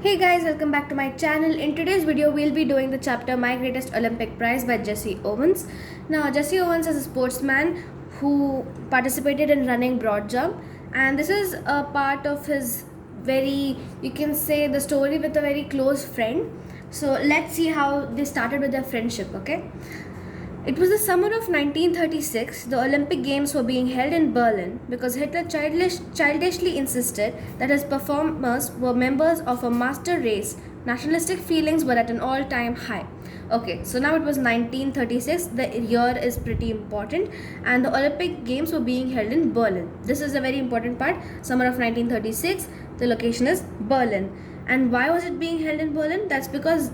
Hey guys, welcome back to my channel. In today's video, we'll be doing the chapter My Greatest Olympic Prize by Jesse Owens. Now, Jesse Owens is a sportsman who participated in running broad jump, and this is a part of his you can say, the story with a very close friend. So, let's see how they started with their friendship, okay? It was the summer of 1936. The Olympic Games were being held in Berlin because Hitler childishly insisted that his performers were members of a master race. Nationalistic feelings were at an all-time high. Okay, so now it was 1936. The year is pretty important, and the Olympic Games were being held in Berlin. This is a very important part. Summer of 1936. The location is Berlin. And why was it being held in Berlin? That's because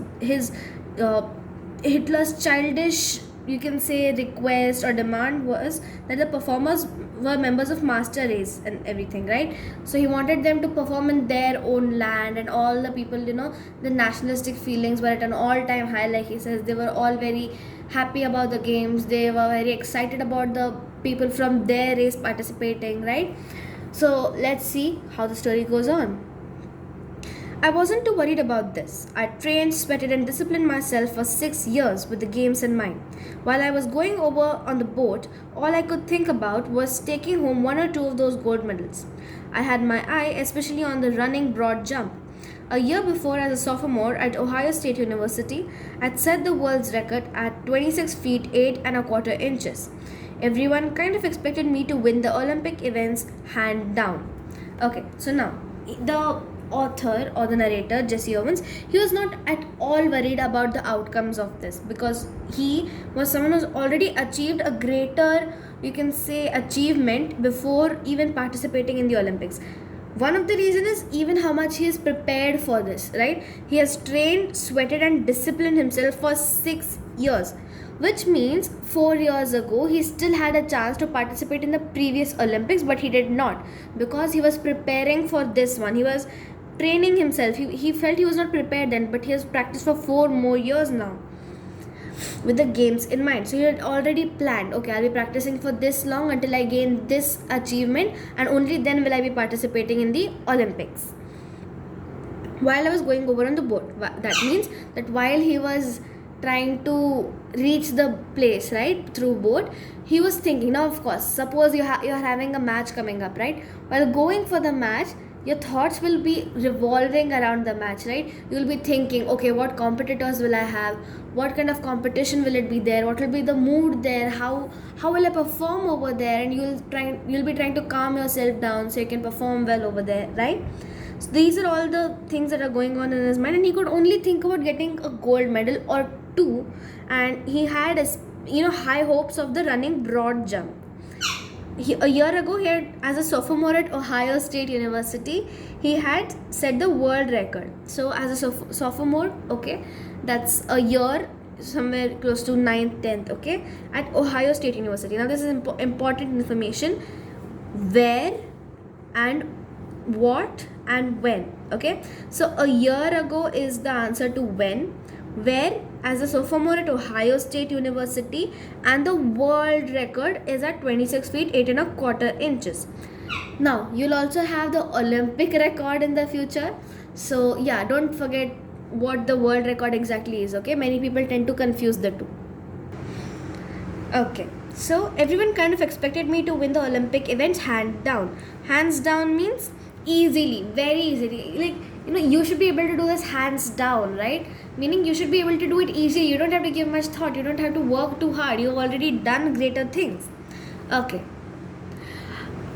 Hitler's childish, you can say, request or demand was that the performers were members of master race and everything, right? So he wanted them to perform in their own land, and all the people, the nationalistic feelings were at an all-time high. Like he says, they were all very happy about the games. They were very excited about the people from their race participating, right? So let's see how the story goes on. I wasn't too worried about this. I trained, sweated, and disciplined myself for 6 years with the games in mind. While I was going over on the boat, all I could think about was taking home one or two of those gold medals. I had my eye especially on the running broad jump. A year before, as a sophomore at Ohio State University, I'd set the world's record at 26 feet 8 and a quarter inches. Everyone kind of expected me to win the Olympic events hand down. Okay, so now the author or the narrator, Jesse Owens, he was not at all worried about the outcomes of this, because he was someone who's already achieved a greater, you can say, achievement before even participating in the Olympics. One of the reasons is even how much he is prepared for this, right? He has trained, sweated, and disciplined himself for 6 years, which means 4 years ago he still had a chance to participate in the previous Olympics, but he did not, because he was preparing for this one. He was training himself. He felt he was not prepared then, but he has practiced for 4 more years now with the games in mind. So he had already planned, okay, I'll be practicing for this long until I gain this achievement, and only then will I be participating in the Olympics. While I was going over on the boat, that means that while he was trying to reach the place, right, through boat, he was thinking. Now, of course, suppose you're having a match coming up, right? While going for the match, your thoughts will be revolving around the match, right? You'll be thinking, okay, what competitors will I have? What kind of competition will it be there? What will be the mood there? How will I perform over there? And you'll be trying to calm yourself down so you can perform well over there, right? So these are all the things that are going on in his mind, and he could only think about getting a gold medal or two, and he had high hopes of the running broad jump. A year ago, as a sophomore at Ohio State University, he had set the world record. So as a sophomore, okay, that's a year somewhere close to 9th, 10th, okay, at Ohio State University. Now this is important information: where and what and when. Okay, so a year ago is the answer to when. Where, as a sophomore at Ohio State University, and the world record is at 26 feet 8 and a quarter inches. Now you'll also have the Olympic record in the future, so yeah, don't forget what the world record exactly is. Okay, many people tend to confuse the two. Okay, so everyone kind of expected me to win the Olympic events hands down means easily, very easily. Like, you should be able to do this hands down, right? Meaning you should be able to do it easily. You don't have to give much thought. You don't have to work too hard. You've already done greater things. Okay.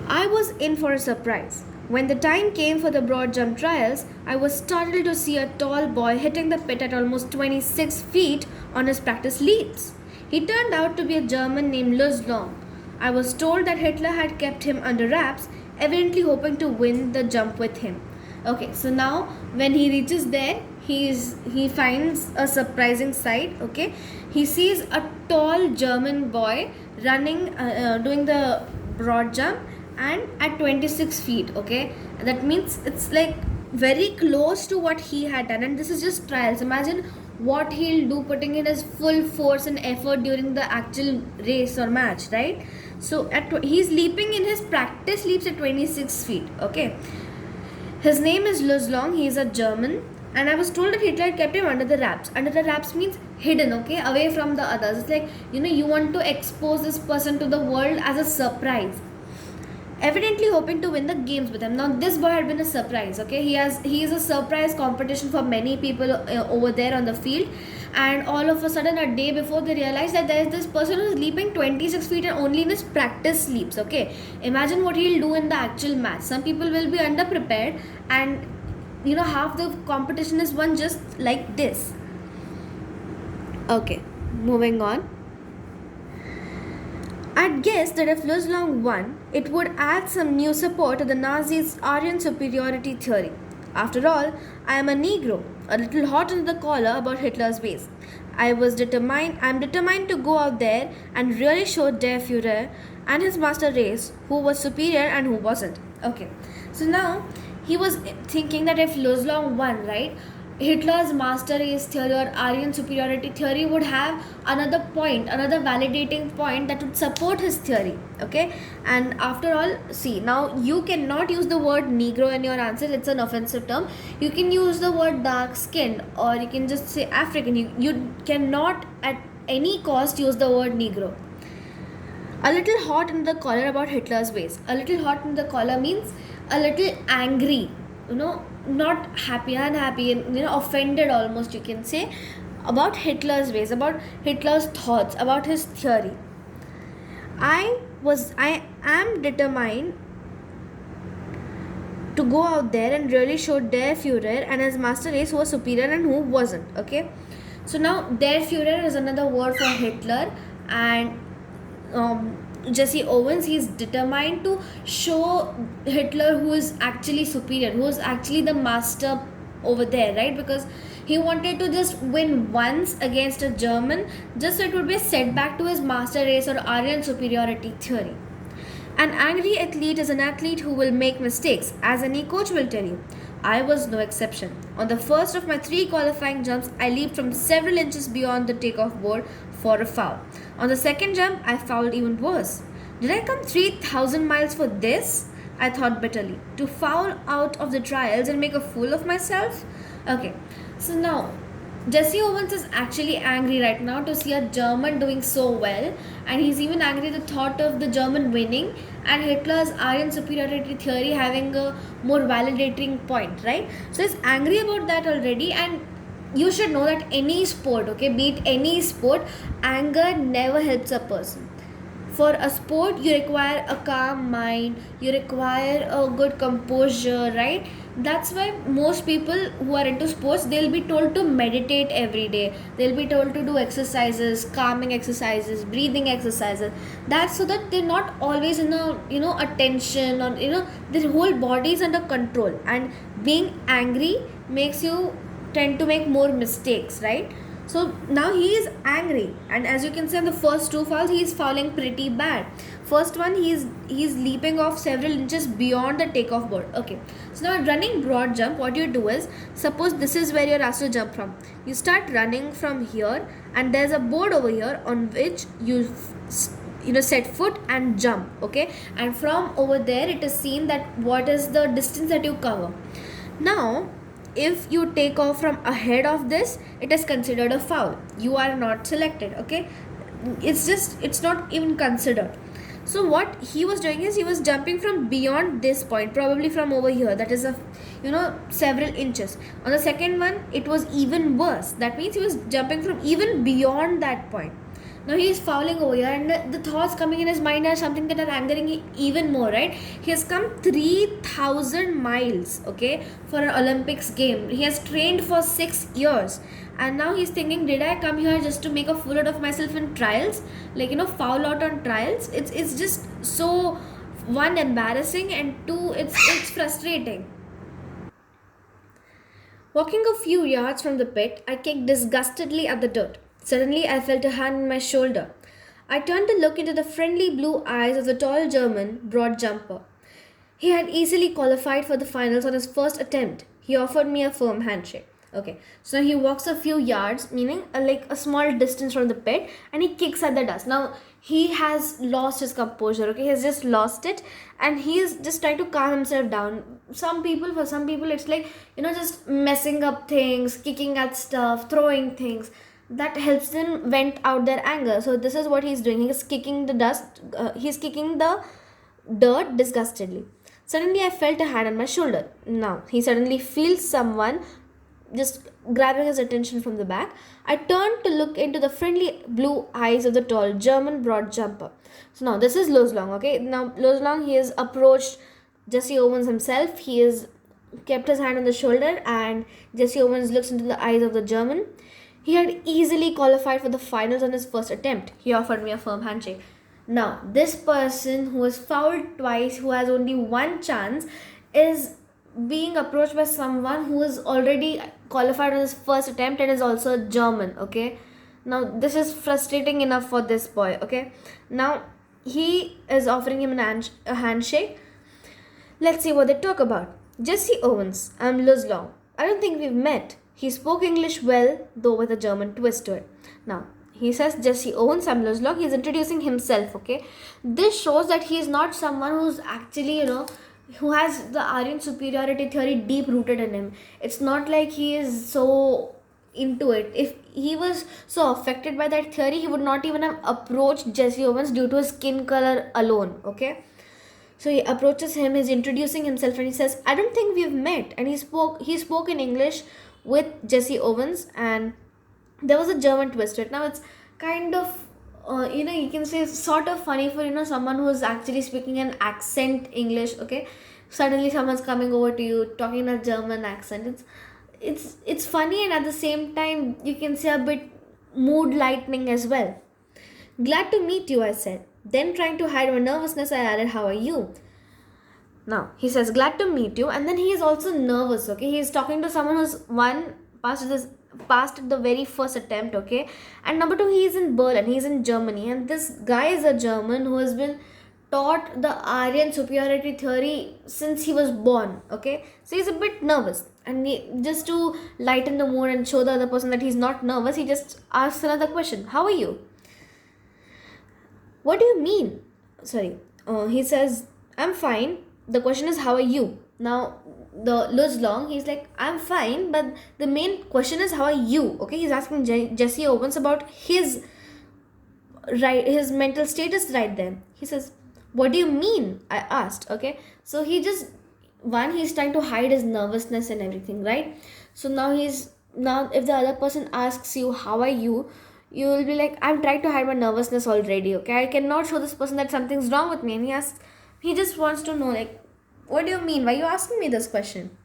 I was in for a surprise. When the time came for the broad jump trials, I was startled to see a tall boy hitting the pit at almost 26 feet on his practice leads. He turned out to be a German named Luz Long. I was told that Hitler had kept him under wraps, evidently hoping to win the jump with him. Okay, so now when he reaches there, he finds a surprising sight. Okay, he sees a tall German boy running, doing the broad jump, and at 26 feet. Okay, that means it's like very close to what he had done, and this is just trials. Imagine what he'll do putting in his full force and effort during the actual race or match, right? So he's leaping in his practice leaps at 26 feet. Okay, his name is Luz Long. He is a German. And I was told that Hitler kept him under the wraps. Under the wraps means hidden, okay, away from the others. It's like, you want to expose this person to the world as a surprise, evidently hoping to win the games with him. Now this boy had been a surprise, okay, he is a surprise competition for many people over there on the field. And all of a sudden, a day before, they realize that there is this person who is leaping 26 feet and only in his practice sleeps, okay. Imagine what he'll do in the actual match. Some people will be underprepared, and half the competition is won just like this. Okay, moving on. I'd guessed that if Luzlong won, it would add some new support to the Nazis' Aryan superiority theory. After all, I am a Negro, a little hot under the collar about Hitler's ways. I'm determined to go out there and really show Der Fuhrer and his master race who was superior and who wasn't. Okay, so now he was thinking that if Luzlong won, right, Hitler's master race theory or Aryan superiority theory would have another point, another validating point that would support his theory. Okay, and after all, see, now you cannot use the word Negro in your answer, it's an offensive term. You can use the word dark skinned, or you can just say African. You cannot at any cost use the word Negro. A little hot in the collar about Hitler's ways. A little hot in the collar means a little angry, not happy, unhappy, and offended almost, you can say, about Hitler's ways, about Hitler's thoughts, about his theory. I am determined to go out there and really show Der Fuhrer and his master race who was superior and who wasn't. Okay, so now Der Fuhrer is another word for Hitler, and Jesse Owens, he's determined to show Hitler who is actually superior, who is actually the master over there, right? Because he wanted to just win once against a German, just so it would be a setback to his master race or Aryan superiority theory. An angry athlete is an athlete who will make mistakes, as any coach will tell you. I was no exception. On the first of my 3 qualifying jumps, I leaped from several inches beyond the takeoff board for a foul. On the second jump, I fouled even worse. Did I come 3,000 miles for this? I thought bitterly. To foul out of the trials and make a fool of myself? Okay, so now Jesse Owens is actually angry right now to see a German doing so well, and he's even angry at the thought of the German winning and Hitler's Aryan superiority theory having a more validating point, right? So he's angry about that already, and you should know that any sport, okay, be it any sport, anger never helps a person. For a sport, you require a calm mind, you require a good composure, right? That's why most people who are into sports, they'll be told to meditate every day. They'll be told to do exercises, calming exercises, breathing exercises. That's so that they're not always in a tension, or their whole body is under control. And being angry makes you tend to make more mistakes, right? So now he is angry, and as you can see on the first 2 fouls, he is fouling pretty bad. First one, he's leaping off several inches beyond the takeoff board. Okay, so now running broad jump, what you do is, suppose this is where you're asked to jump from. You start running from here, and there's a board over here on which you set foot and jump. Okay, and from over there, it is seen that what is the distance that you cover. Now, if you take off from ahead of this, it is considered a foul. You are not selected. Okay, it's not even considered. So what he was doing is, he was jumping from beyond this point, probably from over here, that is several inches. On the second one, it was even worse. That means he was jumping from even beyond that point. Now he is fouling over here, and the thoughts coming in his mind are something that are angering him even more, right? He has come 3,000 miles, okay, for an Olympics game. He has trained for 6 years, and now he's thinking, did I come here just to make a fool out of myself in trials? Like, foul out on trials? It's just so, one, embarrassing, and 2, it's frustrating. Walking a few yards from the pit, I kicked disgustedly at the dirt. Suddenly, I felt a hand on my shoulder. I turned to look into the friendly blue eyes of the tall German broad jumper. He had easily qualified for the finals on his first attempt. He offered me a firm handshake. Okay, so he walks a few yards, meaning like a small distance from the pit, and he kicks at the dust. Now he has lost his composure. Okay, he has just lost it, and he is just trying to calm himself down. For some people, it's like, just messing up things, kicking at stuff, throwing things. That helps them vent out their anger. So this is what he's doing. He's kicking the dust. He's kicking the dirt disgustedly. Suddenly, I felt a hand on my shoulder. Now, he suddenly feels someone just grabbing his attention from the back. I turned to look into the friendly blue eyes of the tall German broad jumper. So now this is Loslong, okay? Now Loslong, he has approached Jesse Owens himself. He has kept his hand on the shoulder, and Jesse Owens looks into the eyes of the German. He had easily qualified for the finals on his first attempt. He offered me a firm handshake. Now, this person who was fouled twice, who has only one chance, is being approached by someone who is already qualified on his first attempt and is also German. Okay, now this is frustrating enough for this boy. Okay, now he is offering him a handshake. Let's see what they talk about. Jesse Owens, I'm Liz Long. I don't think we've met. He spoke English well, though with a German twist to it. Now, he says Jesse Owens, I'm Liz Long. He's introducing himself, okay? This shows that he is not someone who's actually, who has the Aryan superiority theory deep rooted in him. It's not like he is so into it. If he was so affected by that theory, he would not even have approached Jesse Owens due to his skin color alone, okay? So he approaches him, he's introducing himself, and he says, I don't think we've met. And he spoke in English with Jesse Owens, and there was a German twist to it. Now it's kind of you can say sort of funny for someone who is actually speaking an accent English. Okay, suddenly someone's coming over to you talking in a German accent. It's funny, and at the same time you can say a bit mood lightening as well. Glad to meet you, I said. Then, trying to hide my nervousness, I added, how are you? Now, he says, glad to meet you, and then he is also nervous, okay? He is talking to someone who's passed the very first attempt, okay? And number two, he is in Berlin, he is in Germany, and this guy is a German who has been taught the Aryan superiority theory since he was born, okay? So he's a bit nervous, and just to lighten the mood and show the other person that he's not nervous, he just asks another question, how are you? What do you mean? Sorry. He says, I'm fine. The question is, how are you? Now, the Luz Long, he's like, I'm fine, but the main question is, how are you? Okay, he's asking Jesse Owens about his mental status right there. He says, what do you mean? I asked. Okay, so he's trying to hide his nervousness and everything, right? So now if the other person asks you, how are you? You will be like, I'm trying to hide my nervousness already, okay? I cannot show this person that something's wrong with me. And he just wants to know, like, what do you mean? Why are you asking me this question?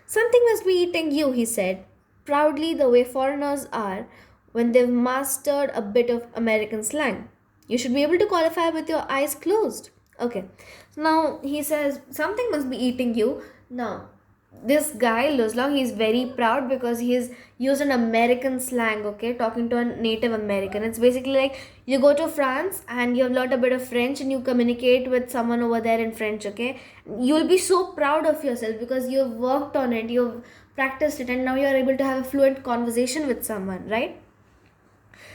Something must be eating you, he said, proudly the way foreigners are when they've mastered a bit of American slang. You should be able to qualify with your eyes closed. Okay. So now he says, something must be eating you. Now, this guy Luzlong, he's very proud because he's used an American slang, okay, talking to a Native American. It's basically like you go to France and you've learned a bit of French and you communicate with someone over there in French, okay. You'll be so proud of yourself because you've worked on it, you've practiced it, and now you're able to have a fluent conversation with someone, right?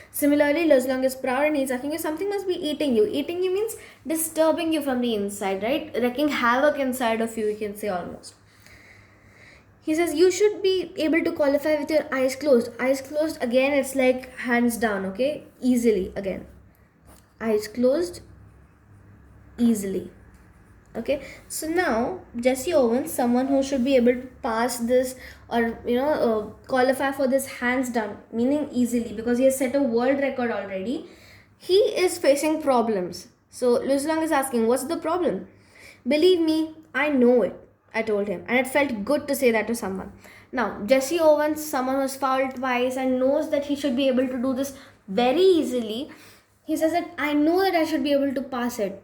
Similarly, Luzlong is proud and he's asking you, something must be eating you. Eating you means disturbing you from the inside, right? Wreaking havoc inside of you, you can say almost. He says, you should be able to qualify with your eyes closed. Eyes closed, again, it's like hands down, okay? Easily, again. Eyes closed, easily. Okay, so now Jesse Owens, someone who should be able to pass this or qualify for this hands down, meaning easily, because he has set a world record already. He is facing problems. So Luzlang is asking, what's the problem? Believe me, I know it, I told him, and it felt good to say that to someone. Now Jesse Owens, someone who's fouled twice and knows that he should be able to do this very easily, he says that I know that I should be able to pass it.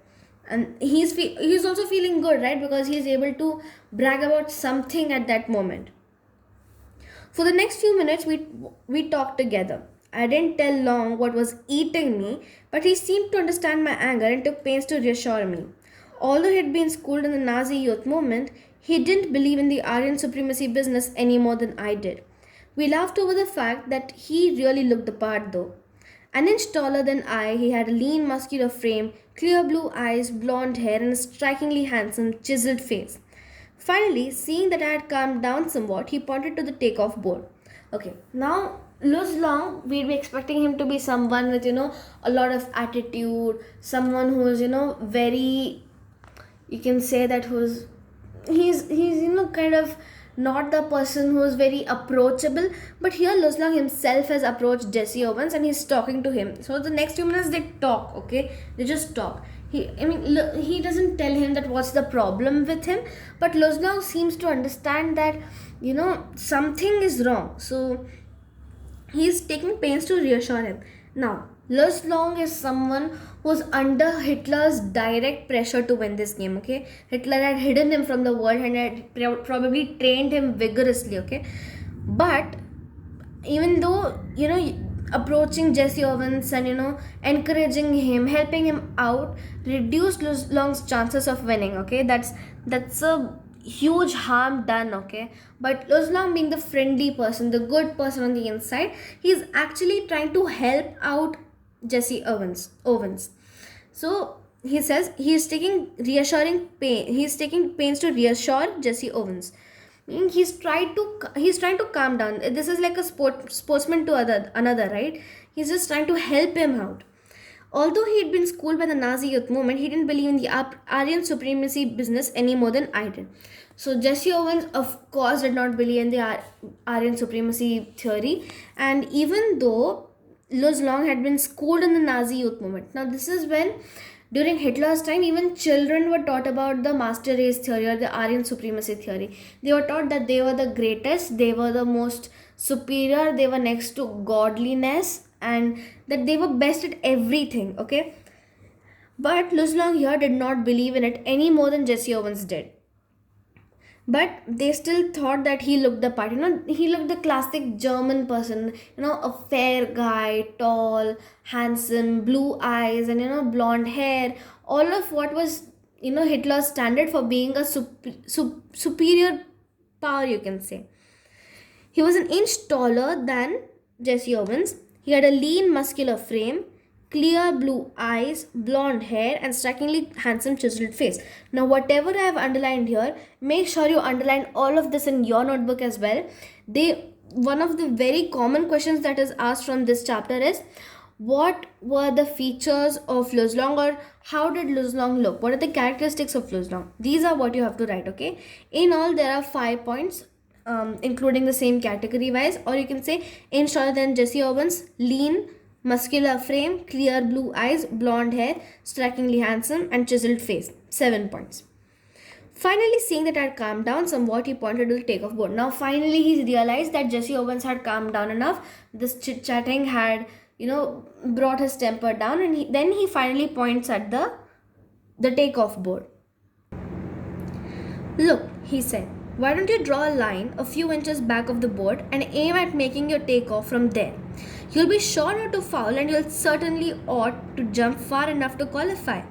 And he's also feeling good, right? Because he's able to brag about something at that moment. For the next few minutes, we talked together. I didn't tell Long what was eating me, but he seemed to understand my anger and took pains to reassure me. Although he had been schooled in the Nazi youth movement, he didn't believe in the Aryan supremacy business any more than I did. We laughed over the fact that he really looked the part though. An inch taller than I, he had a lean, muscular frame, clear blue eyes, blonde hair, and a strikingly handsome, chiseled face. Finally, seeing that I had calmed down somewhat, he pointed to the takeoff board. Okay, now Luz Long, we'd be expecting him to be someone with, a lot of attitude, someone who is, very, you can say that he's kind of not the person who is very approachable, but here Loslang himself has approached Jesse Owens and he's talking to him. So the next 2 minutes they talk, okay, they just talk. He doesn't tell him that what's the problem with him, but Loslang seems to understand that something is wrong, so he's taking pains to reassure him. Now, Lus Long is someone who's under Hitler's direct pressure to win this game, okay? Hitler had hidden him from the world and had probably trained him vigorously, okay? But even though, approaching Jesse Owens and, encouraging him, helping him out, reduced Lus Long's chances of winning, okay? That's a huge harm done, okay? But Loslang being the friendly person, the good person on the inside, he's actually trying to help out Jesse Owens. So he says he's taking pains to reassure Jesse Owens. Meaning he's trying to calm down. This is like a sportsman to another, right? He's just trying to help him out. Although he had been schooled by the Nazi youth movement, he didn't believe in the Aryan supremacy business any more than I did. So Jesse Owens, of course, did not believe in the Aryan supremacy theory, and even though Luz Long had been schooled in the Nazi youth movement. Now this is when, during Hitler's time, even children were taught about the master race theory or the Aryan supremacy theory. They were taught that they were the greatest, they were the most superior, they were next to godliness, and that they were best at everything, okay? But Luz Long here did not believe in it any more than Jesse Owens did. But they still thought that he looked the part. He looked the classic German person, a fair guy, tall, handsome, blue eyes, and blonde hair. All of what was, Hitler's standard for being a superior power, you can say. He was an inch taller than Jesse Owens. He had a lean, muscular frame, clear blue eyes, blonde hair, and strikingly handsome chiseled face. Now, whatever I have underlined here, make sure you underline all of this in your notebook as well. One of the very common questions that is asked from this chapter is, what were the features of Luz Long, or how did Luz Long look? What are the characteristics of Luz Long? These are what you have to write, okay? In all, there are 5 points. Including the same category wise, or you can say inch taller than Jesse Owens, lean, muscular frame, clear blue eyes, blonde hair, strikingly handsome, and chiseled face. 7 points. Finally, seeing that I had calmed down somewhat, he pointed to the takeoff board. Now, finally, he realized that Jesse Owens had calmed down enough. This chit-chatting had, brought his temper down, and then he finally points at the takeoff board. Look, he said, why don't you draw a line a few inches back of the board and aim at making your takeoff from there? You'll be sure not to foul, and you'll certainly ought to jump far enough to qualify.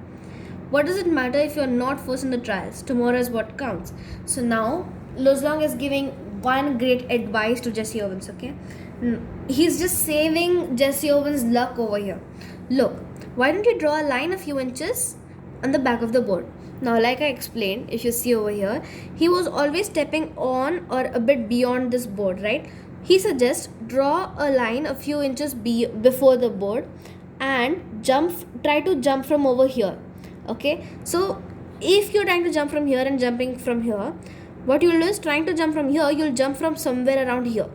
What does it matter if you're not first in the trials? Tomorrow is what counts. So now, Luz Long is giving one great advice to Jesse Owens, okay? He's just saving Jesse Owens' luck over here. Look, why don't you draw a line a few inches on the back of the board? Now, like I explained, if you see over here, he was always stepping on or a bit beyond this board, right? He suggests draw a line a few inches before the board and try to jump from over here, okay? So, if you're trying to jump from here and jumping from here, what you'll do is, trying to jump from here, you'll jump from somewhere around here,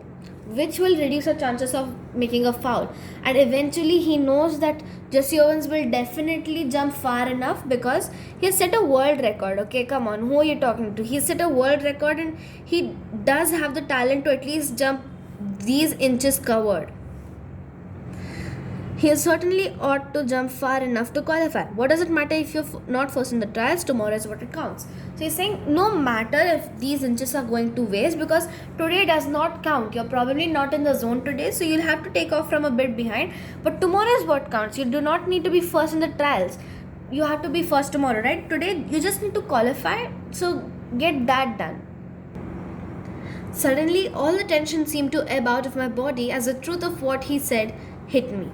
which will reduce the chances of making a foul. And eventually he knows that Jesse Owens will definitely jump far enough because he has set a world record. Okay, come on, who are you talking to? He set a world record and he does have the talent to at least jump these inches covered. He certainly ought to jump far enough to qualify. What does it matter if you're not first in the trials? Tomorrow is what it counts. So he's saying no matter if these inches are going to waste, because today does not count. You're probably not in the zone today, so you'll have to take off from a bit behind. But tomorrow is what counts. You do not need to be first in the trials. You have to be first tomorrow, right? Today you just need to qualify. So get that done. Suddenly, all the tension seemed to ebb out of my body as the truth of what he said hit me.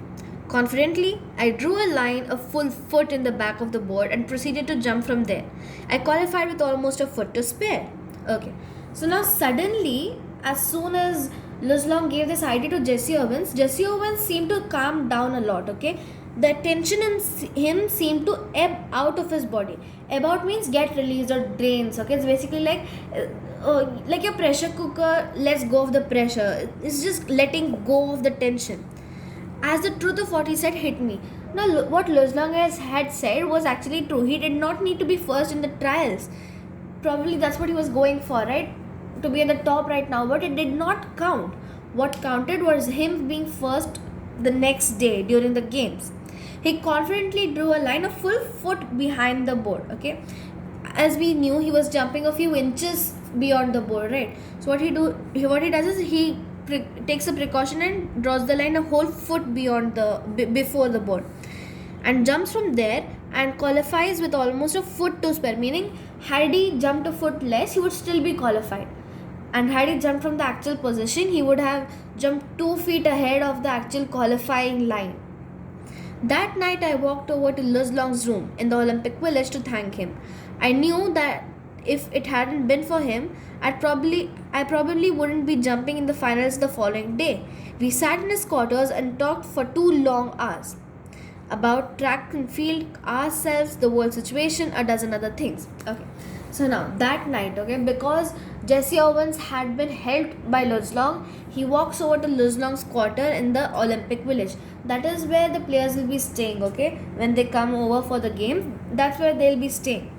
Confidently, I drew a line a full foot in the back of the board and proceeded to jump from there. I qualified with almost a foot to spare. Okay, so now suddenly, as soon as Luzlong gave this idea to Jesse Owens seemed to calm down a lot. Okay, the tension in him seemed to ebb out of his body. Ebb out means get released or drains. Okay, it's basically like your pressure cooker lets go of the pressure. It's just letting go of the tension. As the truth of what he said hit me. Now, what Lozlang had said was actually true. He did not need to be first in the trials. Probably that's what he was going for, right? To be at the top right now, but it did not count. What counted was him being first the next day during the games. He confidently drew a line a full foot behind the board. Okay, as we knew, he was jumping a few inches beyond the board, right? So what he does is he takes a precaution and draws the line a whole foot beyond before the board, and jumps from there and qualifies with almost a foot to spare. Meaning, had he jumped a foot less, he would still be qualified. And had he jumped from the actual position, he would have jumped 2 feet ahead of the actual qualifying line. That night, I walked over to Luzlong's room in the Olympic Village to thank him. I knew that if it hadn't been for him, I probably wouldn't be jumping in the finals the following day. We sat in his quarters and talked for 2 long hours about track and field, ourselves, the world situation, a dozen other things. Okay. So now that night, okay, because Jesse Owens had been helped by Luzlong, he walks over to Luzlong's quarter in the Olympic Village. That is where the players will be staying, okay? When they come over for the game, that's where they'll be staying.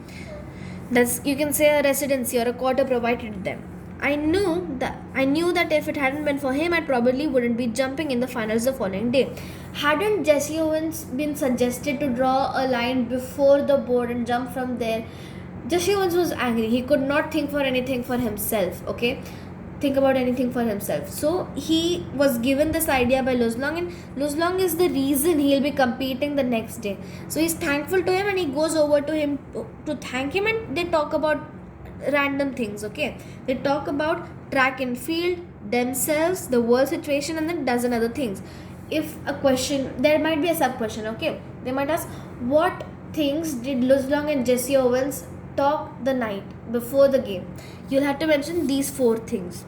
That's, you can say, a residency or a quarter provided to them. I knew that if it hadn't been for him, I probably wouldn't be jumping in the finals the following day. Hadn't Jesse Owens been suggested to draw a line before the board and jump from there, Jesse Owens was angry. He could not think for anything for himself. Okay, think about anything for himself. So he was given this idea by Luzlong, and Luzlong is the reason he'll be competing the next day. So he's thankful to him, and he goes over to him to thank him, and they talk about random things. Okay, they talk about track and field, themselves, the world situation, and then dozen other things. If a question, there might be a sub question. Okay, they might ask, what things did Luzlong and Jesse Owens talk the night before the game? You'll have to mention these 4 things.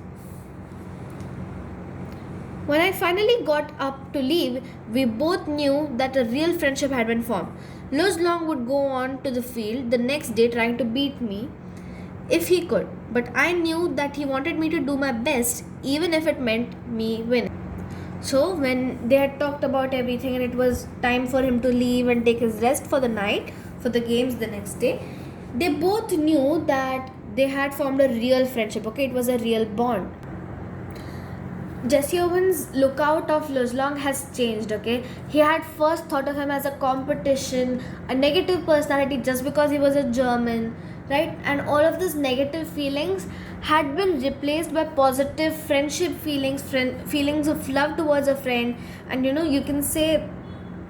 When I finally got up to leave, we both knew that a real friendship had been formed. Luzlong would go on to the field the next day trying to beat me if he could, but I knew that he wanted me to do my best even if it meant me winning. So when they had talked about everything and it was time for him to leave and take his rest for the night, for the games the next day, they both knew that they had formed a real friendship. Okay, it was a real bond. Jesse Owens' lookout of Luzlong has changed. Okay, he had first thought of him as a competition, a negative personality just because he was a German, right? And all of these negative feelings had been replaced by positive friendship feelings, feelings of love towards a friend, and you can say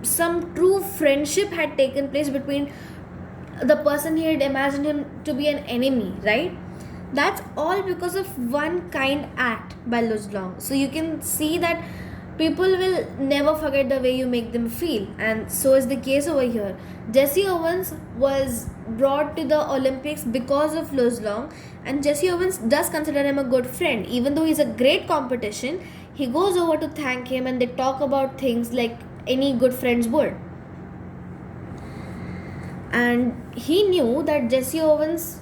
some true friendship had taken place between the person he had imagined him to be an enemy, right? That's all because of one kind act by Luzlong. So you can see that people will never forget the way you make them feel, and so is the case over here. Jesse Owens was brought to the Olympics because of Luzlong, and Jesse Owens does consider him a good friend. Even though he's a great competition, he goes over to thank him and they talk about things like any good friends would. And he knew that Jesse Owens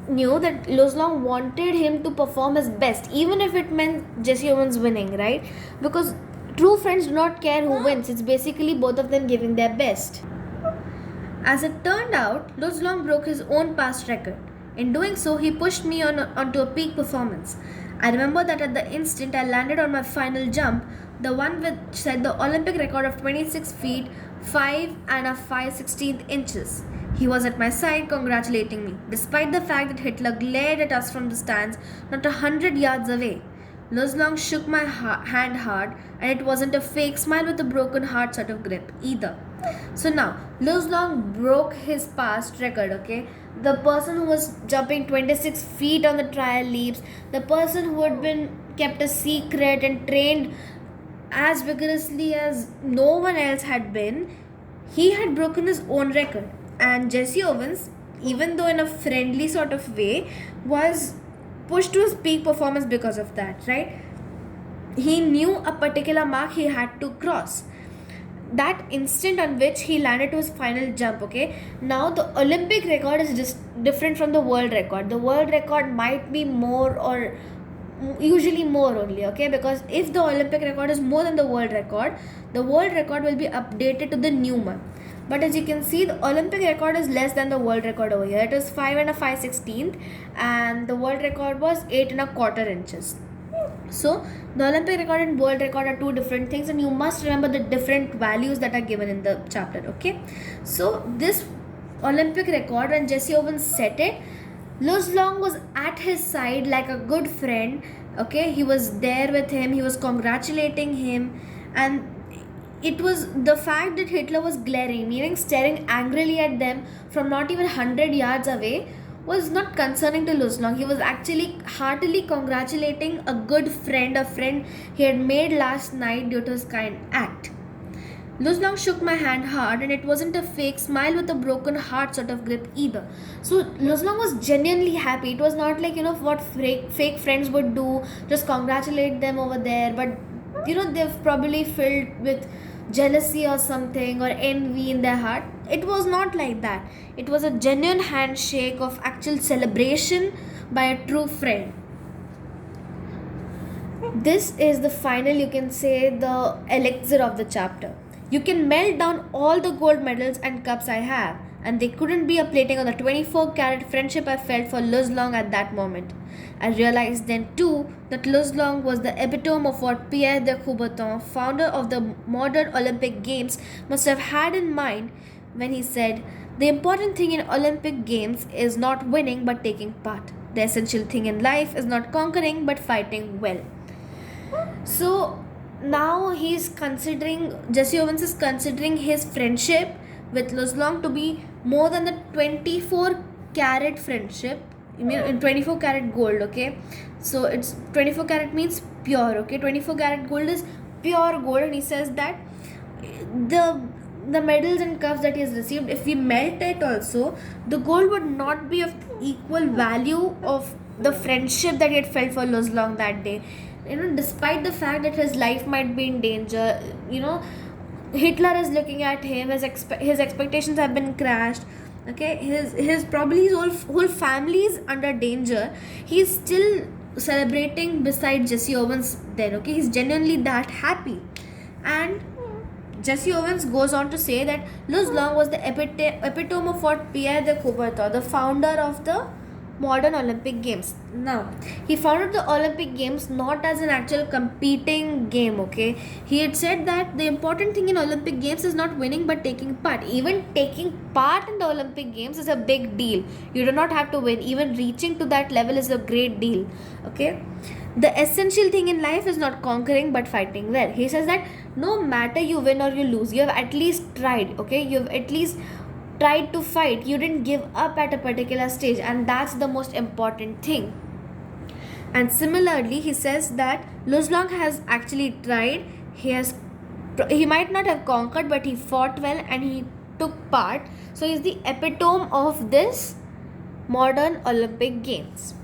knew that Luzlong wanted him to perform his best, even if it meant Jesse Owens winning, right? Because true friends do not care who wins. It's basically both of them giving their best. As it turned out, Luzlong broke his own past record. In doing so, he pushed me onto a peak performance. I remember that at the instant I landed on my final jump, the one which set the Olympic record of 26 feet 5 and a 5/16 inches. He was at my side congratulating me, despite the fact that Hitler glared at us from the stands not 100 yards away. Luzlong shook my hand hard, and it wasn't a fake smile with a broken heart sort of grip either. So now, Luzlong broke his past record, okay? the person who was jumping 26 feet on the trial leaps, the person who had been kept a secret and trained as vigorously as no one else had been, he had broken his own record. And Jesse Owens, even though in a friendly sort of way, was pushed to his peak performance because of that, right? He knew a particular mark he had to cross. That instant on which he landed to his final jump, okay? Now the Olympic record is just different from the world record. The world record might be more, or usually more only, okay? Because if the Olympic record is more than the world record will be updated to the new month. But as you can see, the Olympic record is less than the world record over here. It is 5 and a 5/16, and the world record was 8 and a quarter inches. So the Olympic record and world record are two different things, and you must remember the different values that are given in the chapter, okay? So this Olympic record, when Jesse Owens set it, Luz Long was at his side like a good friend, okay? He was there with him, he was congratulating him, and it was the fact that Hitler was glaring, meaning staring angrily at them from not even 100 yards away, was not concerning to Luz Long. He was actually heartily congratulating a good friend, a friend he had made last night due to his kind act. Luz Long shook my hand hard, and it wasn't a fake smile with a broken heart sort of grip either. So Luz Long was genuinely happy. It was not like, what fake friends would do, just congratulate them over there, but they've probably filled with jealousy or something, or envy in their heart. It was not like that. It was a genuine handshake of actual celebration by a true friend. This is the final, you can say, the elixir of the chapter. You can melt down all the gold medals and cups I have, and they couldn't be a plating on the 24-carat friendship I felt for Luz Long at that moment. I realized then too that Luz Long was the epitome of what Pierre de Coubertin, founder of the modern Olympic Games, must have had in mind when he said, "The important thing in Olympic Games is not winning but taking part. The essential thing in life is not conquering but fighting well." So now Jesse Owens is considering his friendship with Luz Long to be more than the 24-carat friendship. I mean, in 24-carat gold, okay? So it's 24-carat means pure, okay? 24-carat gold is pure gold, and he says that the medals and cups that he has received, if we melt it also, the gold would not be of equal value of the friendship that he had felt for Luz Long that day. Despite the fact that his life might be in danger, Hitler is looking at him, his expectations have been crashed, okay? His probably his whole family is under danger. He's still celebrating beside Jesse Owens then, okay? He's genuinely that happy. And Jesse Owens goes on to say that Luz Long was the epitome of what Pierre de Coubertin, the founder of the modern Olympic Games. Now, he founded the Olympic Games not as an actual competing game, okay? He had said that the important thing in Olympic Games is not winning but taking part. Even taking part in the Olympic Games is a big deal. You do not have to win. Even reaching to that level is a great deal, okay? The essential thing in life is not conquering but fighting well. He says that no matter you win or you lose, you have at least tried, okay? You have at least tried to fight. You didn't give up at a particular stage, and that's the most important thing. And similarly, he says that Luz Long has actually tried. He might not have conquered, but he fought well and he took part. So he's the epitome of this modern Olympic Games.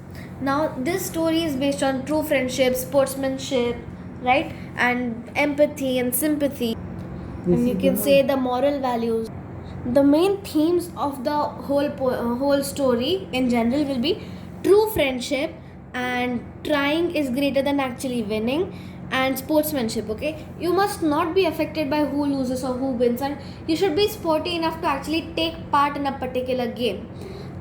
Now this story is based on true friendship, sportsmanship, right, and empathy and sympathy, and you can say the moral values. The main themes of the whole story in general will be true friendship, and trying is greater than actually winning, and sportsmanship, okay? You must not be affected by who loses or who wins, and you should be sporty enough to actually take part in a particular game.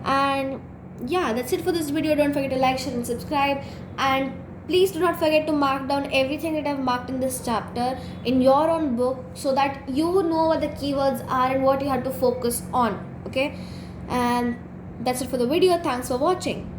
And yeah, that's it for this video. Don't forget to like, share and subscribe, and please do not forget to mark down everything that I've marked in this chapter in your own book, so that you know what the keywords are and what you have to focus on, okay? And that's it for the video. Thanks for watching.